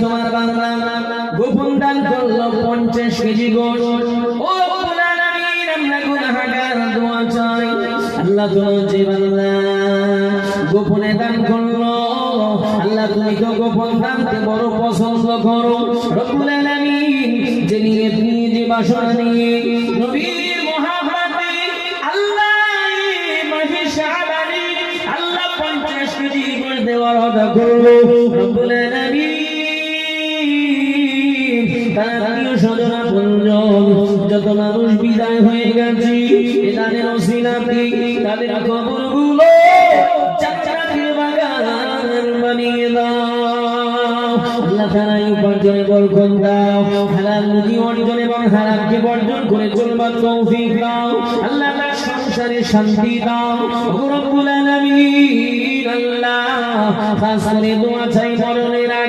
তোমার বান্দা গোপন দান করলো 50 কেজি গোশত। ও রব্বুল আলামিন, আমরা গুনাহগার, দোয়া চাই আল্লাহ তোমার যে বান্দা গোপনে দান করলো, আল্লাহ তুমি তো গোপন দানকে বড় পছন্দ করো। রব্বুল আলামিন, যে নিয়ে তুমি যে বাসনা নিয়ে নবীর মহাব্বতে আল্লাহ মাহে শাবানে আল্লাহ 50 কেজি করে দেওয়ার কথা করলো, রব্বুল আলামিন তার সদনা পঞ্জন যত মানুষ বিদায় হয়ে গেছে এদের ওসিলাতে তাদের কবরগুলো জান্নাতের বাগান বানিয়ে দাও। আল্লাহ তাআলা উপার্জনে বরকত দাও, হালাল রুজি অর্জন এবং হারামকে বর্জন করে চলবার তৌফিক দাও। আল্লাহ তার সংসারে শান্তি দাও। রব্বুল আলামিন, আল্লাহ খাস করে দোয়া চাই মরণের আগে।